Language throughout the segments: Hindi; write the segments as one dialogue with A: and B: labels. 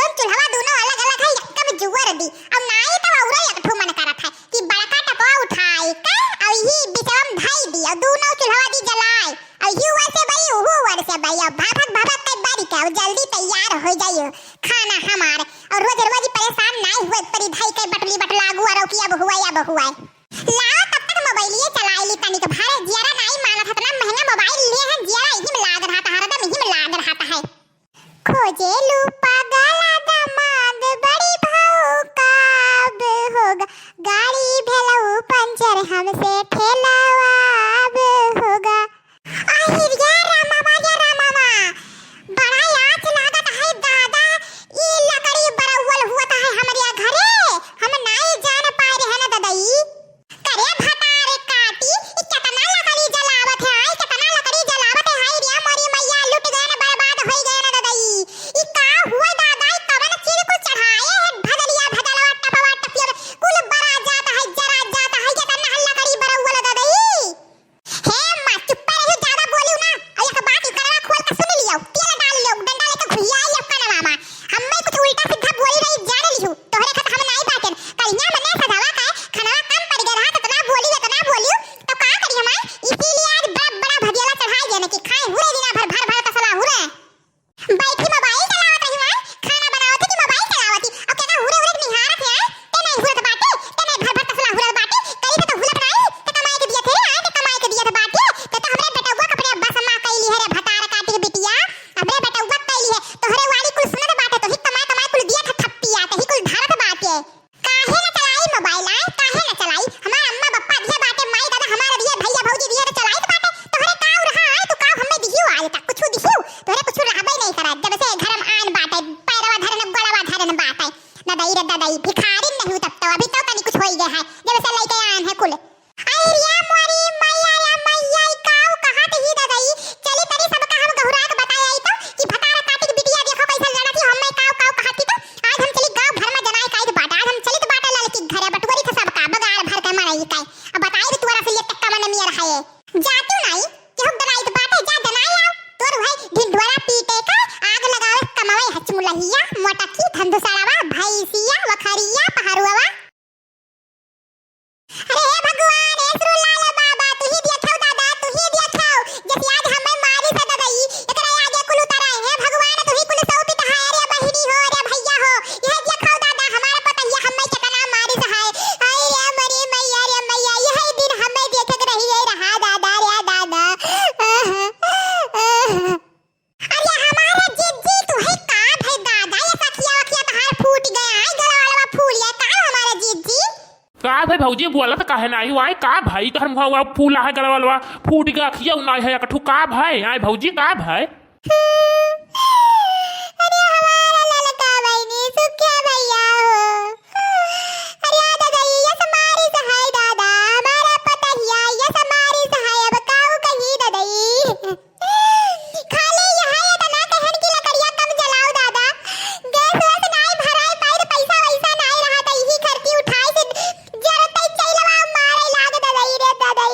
A: जौन चूल्हा दोनों अलग अलग है यक्का में जुवर दी अब नाई तो औरा एक ठो मन करत है कि बड़का टपवा उठाई का और ही बिचम धाई दी और दोनों चूल्हा दी जलाए और ही वैसे भाई ओहो वैसे भाई अब भागत तक बारी का जल्दी तैयार हो जाइए खाना हमारे और रोज रोज परेशान नहीं हुए परी धाई के बटली बटलागू और किया बहुआ या बहुआ लाओ तब तक मोबाइल ये चलाई ली तनिक भारे जियारा नहीं मानत है इतना महंगा मोबाइल लिए हैं जियारा यही में लाग रहा था हरदम यही में लाग रहा है खोजे लू पागला दामाद बड़ी भाव काब होगा गाड़ी भेलऊ पंचर हमसे ठेलावा अब होगा आहिर या रामा बड़ा याद लागत है दादा ये लकड़ी बरवल हुआ है हमारे घरे हम नहीं जान पाए रहे ना दादाई करे भतारे काटी कितना लकड़ी जलावत है आई कितना लकड़ी जलावत है हाय रे मरी मैया लुट गए ना बर्बाद हो गए ना दादाई ई का हुआ दादा कवन चीज को चढ़ाए है भदलिया भदलवा टपवा टपिया कुल बरा जाता है जरा जाता है कितना लकड़ी बरवल दादाई हे मां चुप रहो ज्यादा बोलियो ना और एक बात करवा खोल के सुन लियो तेल डाल लियो डंडा लेके घुरियाई अपना मामा हम्मे कुछ उल्टा सीधा बोल रही जान लियो तोहरे खत हम नहीं बातें कहिया मने सजावा का खाना कम पड़ गया तो ना बोलियो तो का करी हम इसीलिए आज बड़ा बड़ा भदियाला चढ़ाई देने की खाए हुए दिना भर भर भर तसला हुरे बैठी मोबाइल चलावत रही है खाना बनावत की मोबाइल चलावती अब केना हुरे हुरे निहारत है ते नहीं हुरत बाटे ते नहीं भर भर तसला हुरत बाटे करी तो हुलत नहीं ते कमाई के दिया थे आए ते कमाई के दिया थे बाटे ते तो हमरे बेटा कपड़े अब्बा समा कैली है रे भतार काटी के बिटिया हमरे बेटा उबत कैली है तोहरे वाली कुल सुनत बाटे तो ही कमाई कमाई कुल दिया था थप्पिया ते ही कुल धारत बाटे काहे न चलाई मोबाइल आए काहे न चलाई हमार अम्मा बप्पा दिया बाटे माई दादा हमार दिया भैया भौजी दिया तो चलाई बाटे तोहरे का रहा है तू का हमें दिहियो आज तक कुछ दिहियो तोहरे कुछ रहबे नहीं करा जब से घर में आन बाटे पैरवा धरन गड़वा धरन बाटे दादाई भिखारी नहीं तब तो अभी तो तनी कुछ होई गया है जब से लेके आन है कुल अरे मोरी मैया काऊ कहात ही दादाई चली तरी सब का हम गहुरा के बताया आई तो कि भतार काटी की बिटिया देखो कैसे लड़ा थी हमें काऊ कहाती तो आज हम चली गांव घर में जनाई काई बाटा आज हम चली तो बाटा लाल की घरे बटवरी था सब का बगाड़ भर के मरई काई अब बताई भी तोरा से ये टक्का मन मिया रहा है जातू नहीं कि हम दनाई तो बाटे जा दनाई आओ तोर भाई ढिंढोरा पीटे का आग लगावे कमावे हचमुलहिया मोटकी धंधुसाड़ावा भैसिया वखरिया पहरुवा अरे भगवान ऐसरो लाल बाबा तू ही दिया थाओ दादा तू ही दिया थाओ जब आज हमें मारी से दादाई एकरा आगे कुल उतारा है भगवान तू ही कुल सौ पिता है रे बहिनी हो रे भैया हो यह दिया खाओ दादा हमारा पता है हमें कितना मारी से है अरे रे मरी मैया यही दिन हमें देखत रही है रहा दादा रे दादा अरे हमारे जिज्जी तू है का भाई दादा ये सखिया वखिया तहार फूट गया है गला वाला फूल या का हमारा जिज्जी
B: का भाई भौजी बोला तो काहे नहीं आए का भाई तो हम फूला है गला वाला फूट गया खिया नहीं है कठू का भाई आए भौजी का भाई
A: अरे हमारा ललका भाई ने सुखिया भैया हो अरे दादा ये समारी सहाय दादा हमारा पता ही है ये समारी सहाय अब काऊ कही दादा खाली यहाँ ये तना कहन की लकड़ियां कम जलाओ दादा गैस वैस नहीं भराई पाई पैसा वैसा नहीं रहा था यही खर्ची उठाई से जरूरत ही चाहिए मारे लाग दादा रे दादा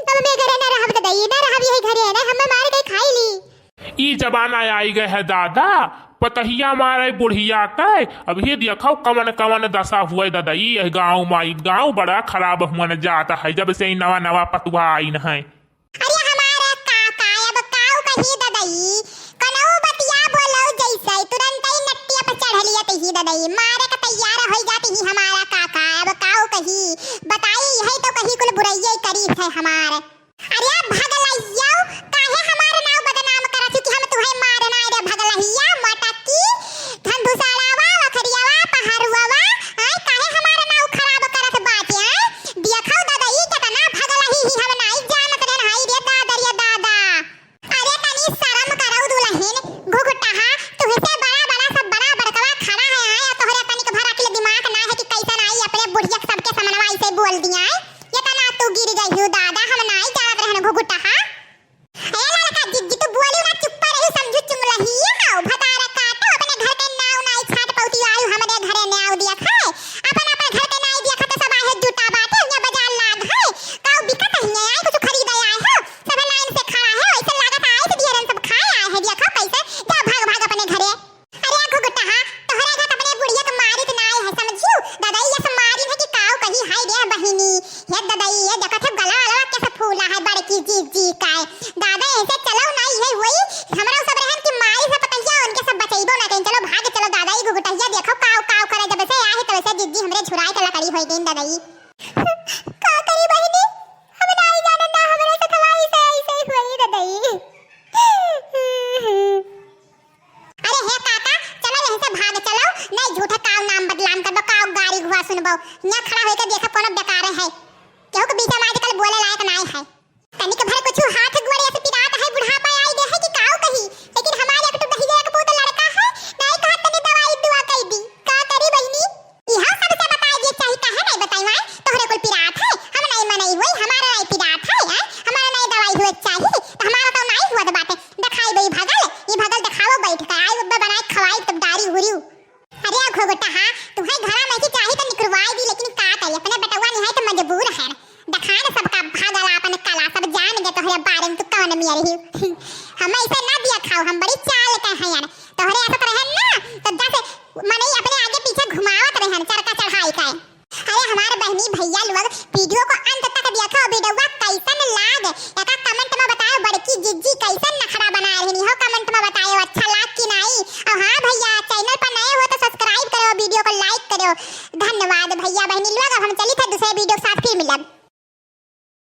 A: अब मैं घरे न रहब दादा न रहब यही घरे है ना हम मार के खाई ली
B: ई जमाना आई गए है दादा पतहिया मारे बुढ़िया के अब ये देखो कवन कवन दशा हुए दादा ये गाँव माई गाँव बड़ा खराब हुआ जाता है जब से नवा नवा पतुआ आई न है
A: अरे हमारा काका अब काऊ कही दादाई कनऊ बतिया बोलो जैसे तुरंत ही नट्टिया पे चढ़ लिया तही दादाई मारे का तैयार हो जाती ही हमारा काका अब काऊ कही बताई है तो कही कुल बुराइये करीब है हमारे अरे भगलैया काहे हमारे नाम बदनाम करा कि हम तुम्हें मारना रे भगलैया मटकी धंधुसाड़ावा वखरियावा पहरुवा आय काहे हमारे नाम खराब करत बात है देखो दादाई कितना भगलही ही हम नहीं जानत रे हाय रे दादा अरे तनी होई दिन दादाई का करी बहनी हम नहीं जाने ना हमरे से थवाई से ऐसे ही हुई दादाई अरे हे काका चलो यहीं से भाग चलो नहीं झूठा काव नाम बदलाम कर दो काव गाड़ी घुआ सुनबो यहां खड़ा होके देखो कोनो बेकार है केहू के बीच में आजकल बोले लायक नहीं है तनिक भर कुछ हाथ गोड़े से पिरात है बुढ़ापा आई दे है कि काव कही लेकिन हमारे एक तो दहिया एक बहुत लड़का है नहीं कहा तने दवाई दुआ कह दी का करी बहनी यहां सबसे बताई दे चाहिए है नहीं बताई मां तोहरे कुल पिरात है हम नहीं मनई हुई हमारा नहीं पिरात है हमारा नहीं दवाई हुए चाहिए तो हमारा तो नहीं हुआ बात दिखाई दई भगल ये भगल दिखाओ बैठ कर आई उब्बा बनाए खवाई तब दारी हुरियो अरे घोगटा हां तुम्हें घरा में की चाहिए तो निकलवाई दी लेकिन का करे अपने बेटवा नहीं है तो मजबूर है दिखा ना सबका भागल अपन कला सब जान गए तोहरे बारे में तू कौन मिया रही हम ऐसे ना दिया खाओ हम बड़ी